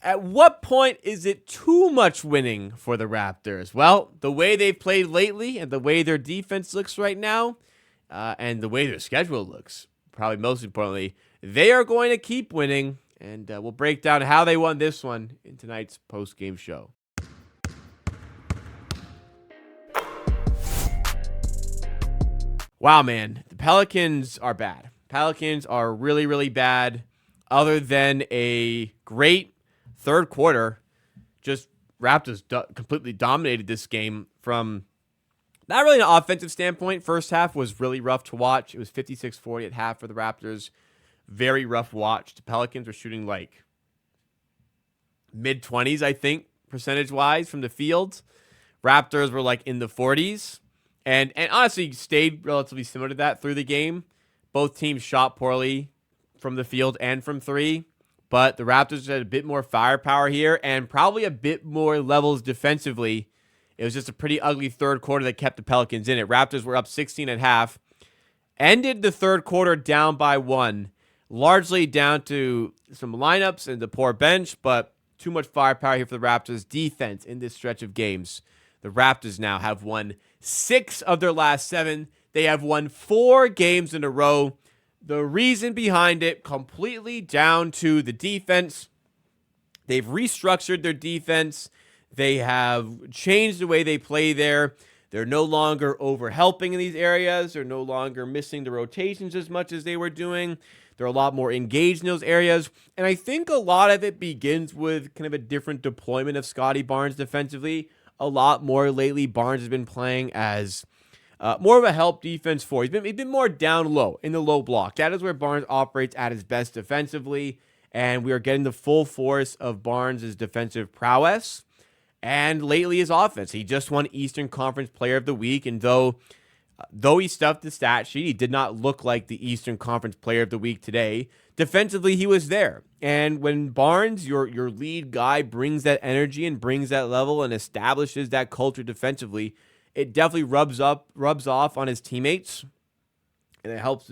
At what point is it too much winning for the Raptors? Well, the way they've played lately and the way their defense looks right now, and the way their schedule looks, probably most importantly, they are going to keep winning. And we'll break down how they won this one in tonight's post-game show. Wow, man. The Pelicans are bad. Pelicans are really, really bad. Other than a great third quarter, just Raptors completely dominated this game from not really an offensive standpoint. First half was really rough to watch. It was 56-40 at half for the Raptors. Very rough watch. The Pelicans were shooting like mid-20s, I think, percentage-wise from the field. Raptors were like in the 40s. And honestly stayed relatively similar to that through the game. Both teams shot poorly from the field and from three. But the Raptors had a bit more firepower here and probably a bit more levels defensively. It was just a pretty ugly third quarter that kept the Pelicans in it. Raptors were up 16 at half. Ended the third quarter down by 1. Largely down to some lineups and the poor bench, but too much firepower here for the Raptors. Defense in this stretch of games. The Raptors now have won 6 of their last 7. They have won 4 games in a row. The reason behind it, completely down to the defense. They've restructured their defense. They have changed the way they play there. They're no longer over-helping in these areas. They're no longer missing the rotations as much as they were doing. They're a lot more engaged in those areas. And I think a lot of it begins with kind of a different deployment of Scottie Barnes defensively. A lot more lately, Barnes has been playing as more of a help defense for. He's been more down low in the low block. That is where Barnes operates at his best defensively. And we are getting the full force of Barnes' defensive prowess. And lately his offense. He just won Eastern Conference Player of the Week. And though he stuffed the stat sheet, he did not look like the Eastern Conference Player of the Week today. Defensively, he was there. And when Barnes, your lead guy, brings that energy and brings that level and establishes that culture defensively, it definitely rubs off on his teammates. And it helps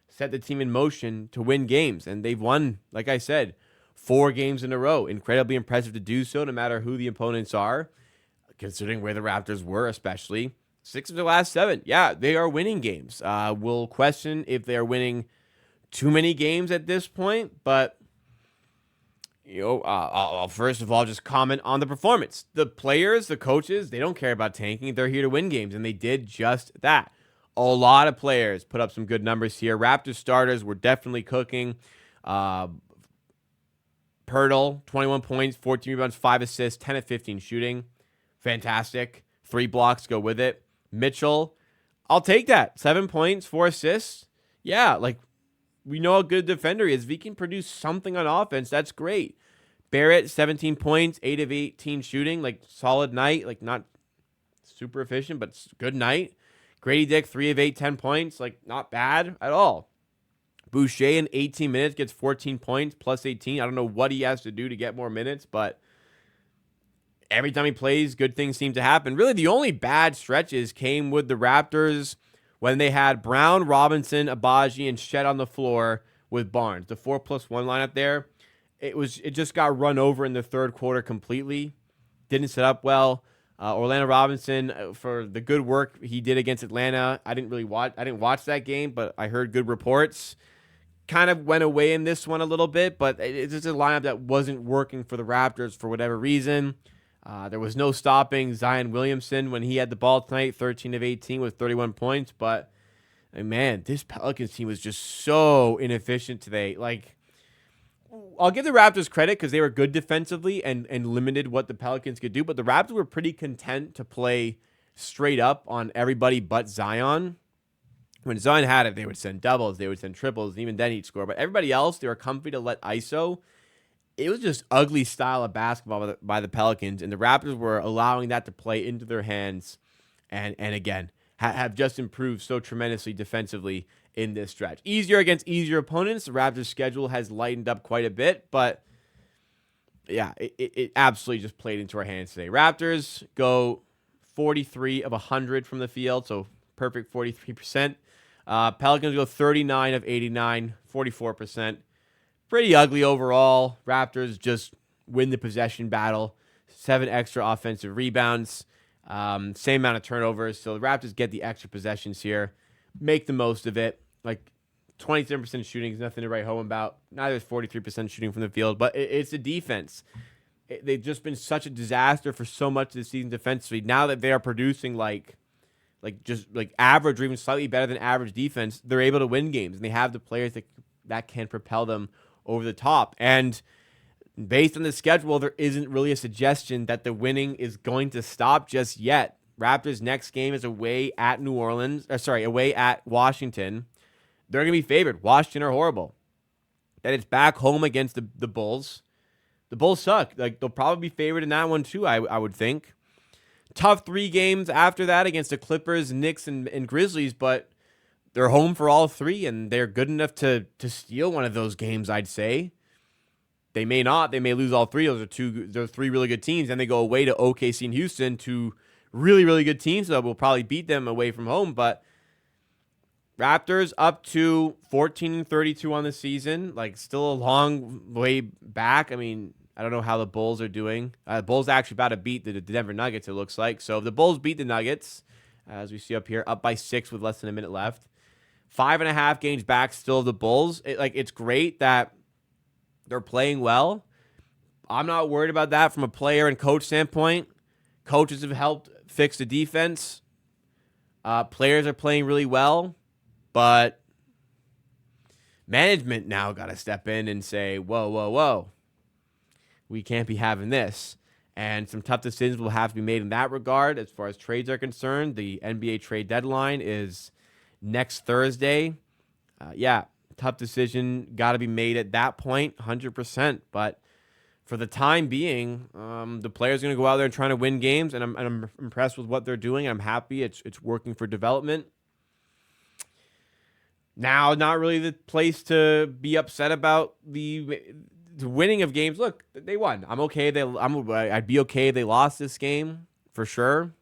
set the team in motion to win games. And they've won, like I said, 4 games in a row. Incredibly impressive to do so, no matter who the opponents are, considering where the Raptors were, especially. 6 of the last 7. Yeah, they are winning games. We'll question if they are winning too many games at this point, but I'll first of all just comment on the performance. The players, the coaches, they don't care about tanking. They're here to win games, and they did just that. A lot of players put up some good numbers here. Raptors starters were definitely cooking. Poeltl, 21 points, 14 rebounds, 5 assists, 10 of 15 shooting. Fantastic. 3 blocks go with it. Mitchell, I'll take that. 7 points, 4 assists. Yeah, we know how good a defender he is. If he can produce something on offense, that's great. Barrett, 17 points, 8 of 18 shooting. Solid night. Not super efficient, but good night. Grady Dick, 3 of 8, 10 points. Not bad at all. Boucher in 18 minutes gets 14 points, plus 18. I don't know what he has to do to get more minutes, but every time he plays, good things seem to happen. Really, the only bad stretches came with the Raptors when they had Brown, Robinson, Abaji, and Shed on the floor with Barnes. The 4+1 lineup there, it just got run over in the third quarter completely. Didn't set up well. Orlando Robinson, for the good work he did against Atlanta, I didn't watch that game, but I heard good reports. Kind of went away in this one a little bit, but it's just a lineup that wasn't working for the Raptors for whatever reason. There was no stopping Zion Williamson when he had the ball tonight, 13 of 18 with 31 points. But, man, this Pelicans team was just so inefficient today. I'll give the Raptors credit because they were good defensively and limited what the Pelicans could do. But the Raptors were pretty content to play straight up on everybody but Zion. When Zion had it, they would send doubles, they would send triples, and even then he'd score. But everybody else, they were comfy to let ISO. It was just ugly style of basketball by the Pelicans, and the Raptors were allowing that to play into their hands, and again, have just improved so tremendously defensively in this stretch. Easier against easier opponents. The Raptors' schedule has lightened up quite a bit, but yeah, it absolutely just played into our hands today. Raptors go 43 of 100 from the field, so perfect 43%. Pelicans go 39 of 89, 44%. Pretty ugly overall. Raptors just win the possession battle. 7 extra offensive rebounds. Same amount of turnovers. So the Raptors get the extra possessions here. Make the most of it. Like 27% shooting is nothing to write home about. Neither is 43% shooting from the field, but it's a defense. They've just been such a disaster for so much of the season defensively. Now that they are producing like average or even slightly better than average defense, they're able to win games, and they have the players that can propel them over the top. And based on the schedule, there isn't really a suggestion that the winning is going to stop just yet. Raptors' next game is away at away at Washington. They're going to be favored. Washington are horrible. Then it's back home against the Bulls. The Bulls suck. Like, they'll probably be favored in that one too, I would think. Tough 3 games after that against the Clippers, Knicks, and Grizzlies, but they're home for all 3, and they're good enough to steal one of those games, I'd say. They may not. They may lose all 3. Those are 3 really good teams, and they go away to OKC and Houston, 2 really, really good teams that will probably beat them away from home. But Raptors up to 14-32 on the season, like still a long way back. I mean, I don't know how the Bulls are doing. The Bulls are actually about to beat the Denver Nuggets, it looks like. So if the Bulls beat the Nuggets, as we see up here, up by 6 with less than a minute left, 5.5 games back still of the Bulls. It's great that they're playing well. I'm not worried about that from a player and coach standpoint. Coaches have helped fix the defense. Players are playing really well. But management now got to step in and say, whoa, whoa, whoa. We can't be having this. And some tough decisions will have to be made in that regard. As far as trades are concerned, the NBA trade deadline is next Thursday. Tough decision got to be made at that point, 100%. But for the time being, the players are going to go out there and try to win games, and I'm impressed with what they're doing. I'm happy it's working for development. Now, not really the place to be upset about the winning of games. Look, they won. I'm okay. I'd be okay if they lost this game for sure.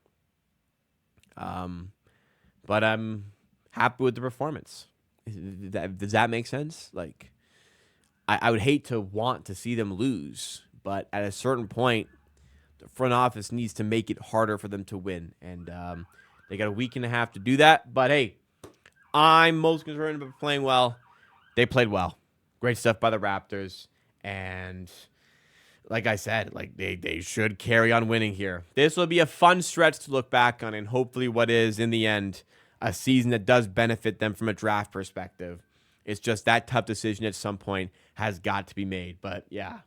But I'm happy with the performance. Does that make sense? Like, I would hate to want to see them lose, but at a certain point, the front office needs to make it harder for them to win, and they got a week and a half to do that. But hey, I'm most concerned about playing well. They played well. Great stuff by the Raptors. And like I said, like they should carry on winning here. This will be a fun stretch to look back on, and hopefully what is, in the end, a season that does benefit them from a draft perspective. It's just that tough decision at some point has got to be made. But yeah,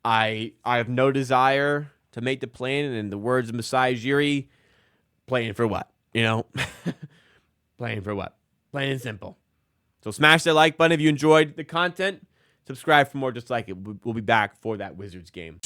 I have no desire to make the play, and in the words of Masai Ujiri, playing for what? You know? Playing for what? Plain and simple. So smash that like button if you enjoyed the content. Subscribe for more just like it. We'll be back for that Wizards game.